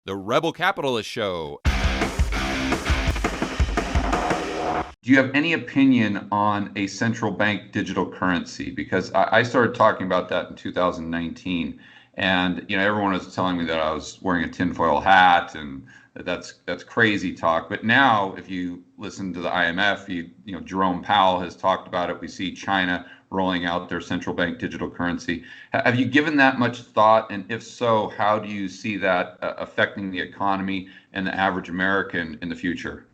The Rebel Capitalist Show. Do you have any opinion on a central bank digital currency? Because I started talking about that in 2019, and everyone was telling me that I was wearing a tinfoil hat, and that's crazy talk. But now, if you listen to the IMF, Jerome Powell has talked about it. We see China rolling out their central bank digital currency. Have you given that much thought? And if so, how do you see that affecting the economy and the average American in the future?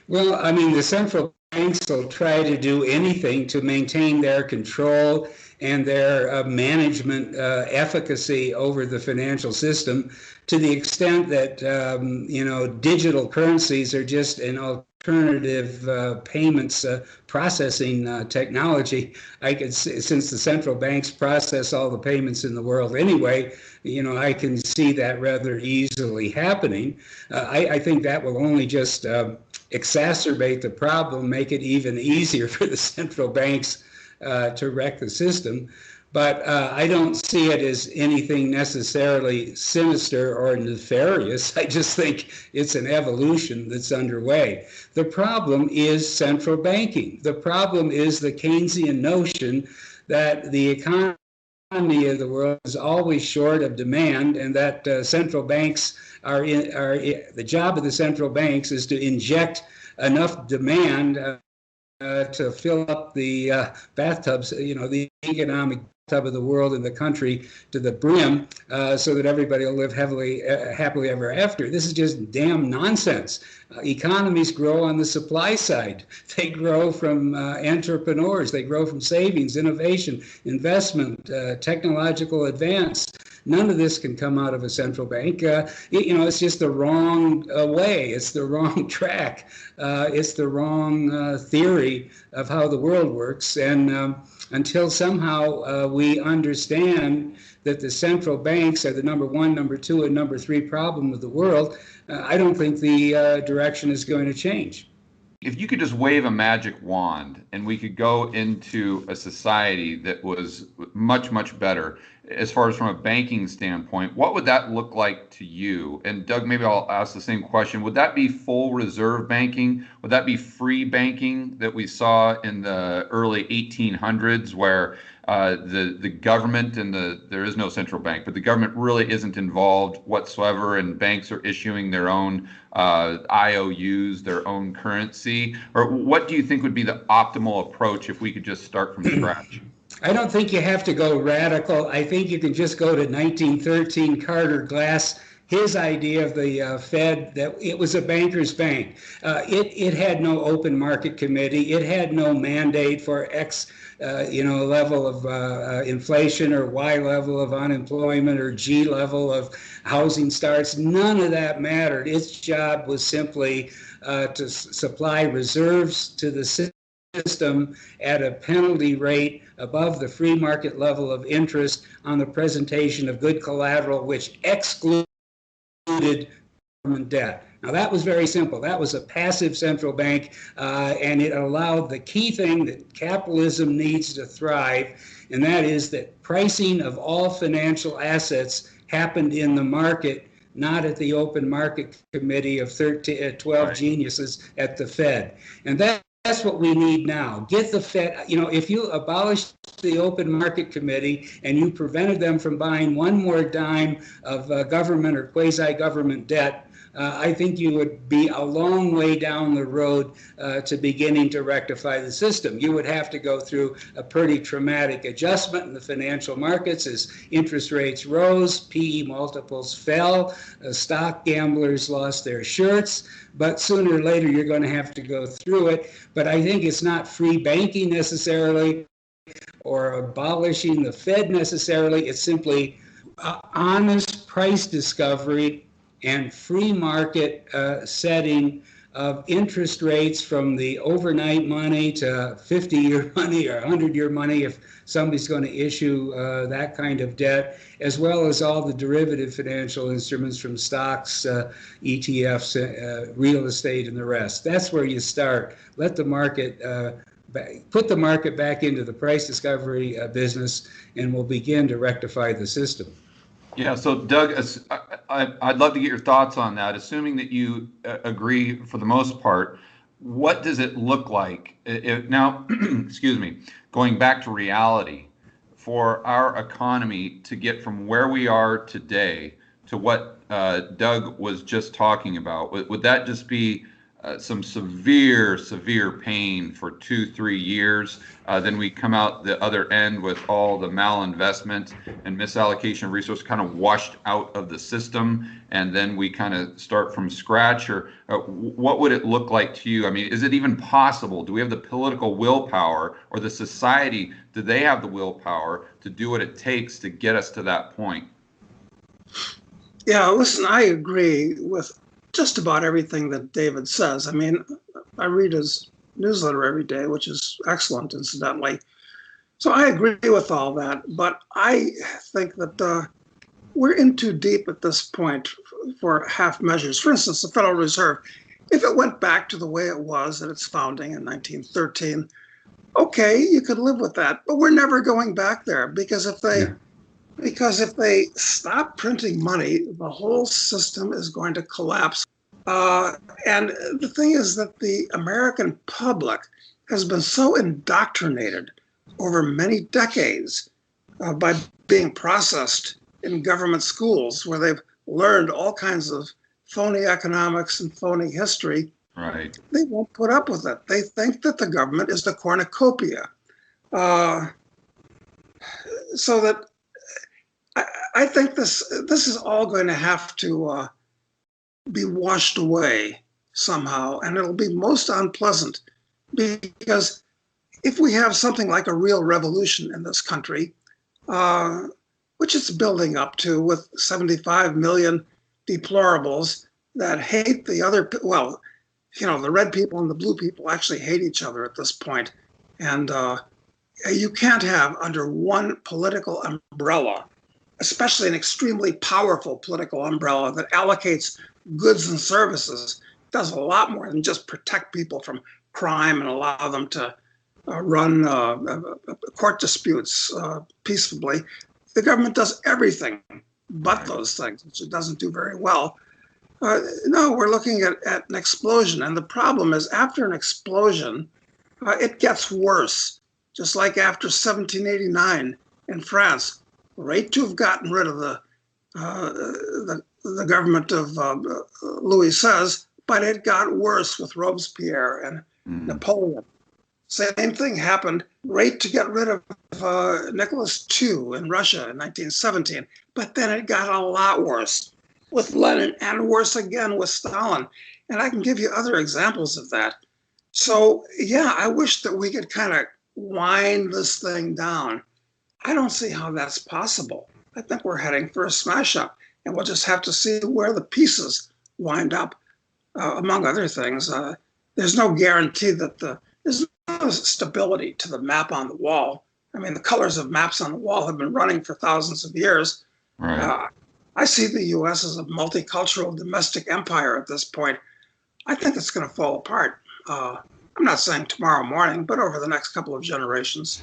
Well, I mean, the central banks will try to do anything to maintain their control and their management efficacy over the financial system, to the extent that, digital currencies are just an alternative payments processing technology. Since the central banks process all the payments in the world anyway, I can see that rather easily happening. I think that will only just exacerbate the problem, make it even easier for the central banks to wreck the system. But I don't see it as anything necessarily sinister or nefarious. I just think it's an evolution that's underway. The problem is central banking. The problem is the Keynesian notion that the economy of the world is always short of demand, and that central banks the job of the central banks is to inject enough demand to fill up the bathtubs, the economic bathtub of the world and the country to the brim, so that everybody will live happily ever after. This is just damn nonsense. Economies grow on the supply side. They grow from entrepreneurs. They grow from savings, innovation, investment, technological advance. None of this can come out of a central bank. It's just the wrong way. It's the wrong track. It's the wrong theory of how the world works. And until somehow we understand that the central banks are the number one, number two, and number three problem of the world, I don't think the direction is going to change. If you could just wave a magic wand and we could go into a society that was much, much better as far as from a banking standpoint, what would that look like to you? And Doug, maybe I'll ask the same question. Would that be full reserve banking? Would that be free banking that we saw in the early 1800s, where the government and there is no central bank, but the government really isn't involved whatsoever, and banks are issuing their own IOUs, their own currency? Or what do you think would be the optimal approach if we could just start from scratch? I don't think you have to go radical. I think you can just go to 1913 Carter Glass, his idea of the Fed, that it was a banker's bank. It had no open market committee. It had no mandate for X level of inflation, or Y level of unemployment, or G level of housing starts. None of that mattered. Its job was simply to supply reserves to the system at a penalty rate above the free market level of interest on the presentation of good collateral, which excluded government debt. Now, that was very simple. That was a passive central bank, and it allowed the key thing that capitalism needs to thrive, and that is that pricing of all financial assets happened in the market, not at the open market committee of 12 geniuses at the Fed. And that's what we need now. Get the Fed, if you abolish the open market committee and you prevented them from buying one more dime of government or quasi-government debt, I think you would be a long way down the road to beginning to rectify the system. You would have to go through a pretty traumatic adjustment in the financial markets as interest rates rose, PE multiples fell, stock gamblers lost their shirts, but sooner or later you're going to have to go through it. But I think it's not free banking necessarily or abolishing the Fed necessarily. It's simply honest price discovery and free market setting of interest rates from the overnight money to 50-year money or 100-year money if somebody's going to issue that kind of debt, as well as all the derivative financial instruments from stocks, ETFs, real estate, and the rest. That's where you start. Let the market put the market back into the price discovery business, and we'll begin to rectify the system. Yeah, so Doug, I'd love to get your thoughts on that. Assuming that you agree for the most part, what does it look like now? Excuse me, going back to reality for our economy to get from where we are today to what Doug was just talking about. Would that just be some severe pain for 2, 3 years? Then we come out the other end with all the malinvestment and misallocation of resources kind of washed out of the system, and then we kind of start from scratch? Or what would it look like to you? I mean, is it even possible? Do we have the political willpower, or the society, do they have the willpower to do what it takes to get us to that point? Yeah, listen, I agree with just about everything that David says. I mean, I read his newsletter every day, which is excellent, incidentally. So I agree with all that, but I think that we're in too deep at this point for half measures. For instance, the Federal Reserve, if it went back to the way it was at its founding in 1913, okay, you could live with that, but we're never going back there, because if they stop printing money, the whole system is going to collapse. And the thing is that the American public has been so indoctrinated over many decades by being processed in government schools, where they've learned all kinds of phony economics and phony history. Right. They won't put up with it. They think that the government is the cornucopia. So that I think this is all going to have to be washed away somehow, and it'll be most unpleasant, because if we have something like a real revolution in this country, which it's building up to, with 75 million deplorables that hate the other, well, you know, the red people and the blue people actually hate each other at this point. And you can't have under one political umbrella, especially an extremely powerful political umbrella that allocates goods and services, does a lot more than just protect people from crime and allow them to run court disputes peacefully. The government does everything but those things, which it doesn't do very well. No, we're looking at an explosion. And the problem is, after an explosion, it gets worse. Just like after 1789 in France, right to have gotten rid of the government of Louis XVI, but it got worse with Robespierre and Napoleon. Same thing happened right to get rid of Nicholas II in Russia in 1917, but then it got a lot worse with Lenin, and worse again with Stalin. And I can give you other examples of that. So yeah, I wish that we could kind of wind this thing down. I don't see how that's possible. I think we're heading for a smash up, and we'll just have to see where the pieces wind up. Among other things, there's no guarantee that there's no stability to the map on the wall. I mean, the colors of maps on the wall have been running for thousands of years. Right. I see the U.S. as a multicultural domestic empire at this point. I think it's going to fall apart. I'm not saying tomorrow morning, but over the next couple of generations.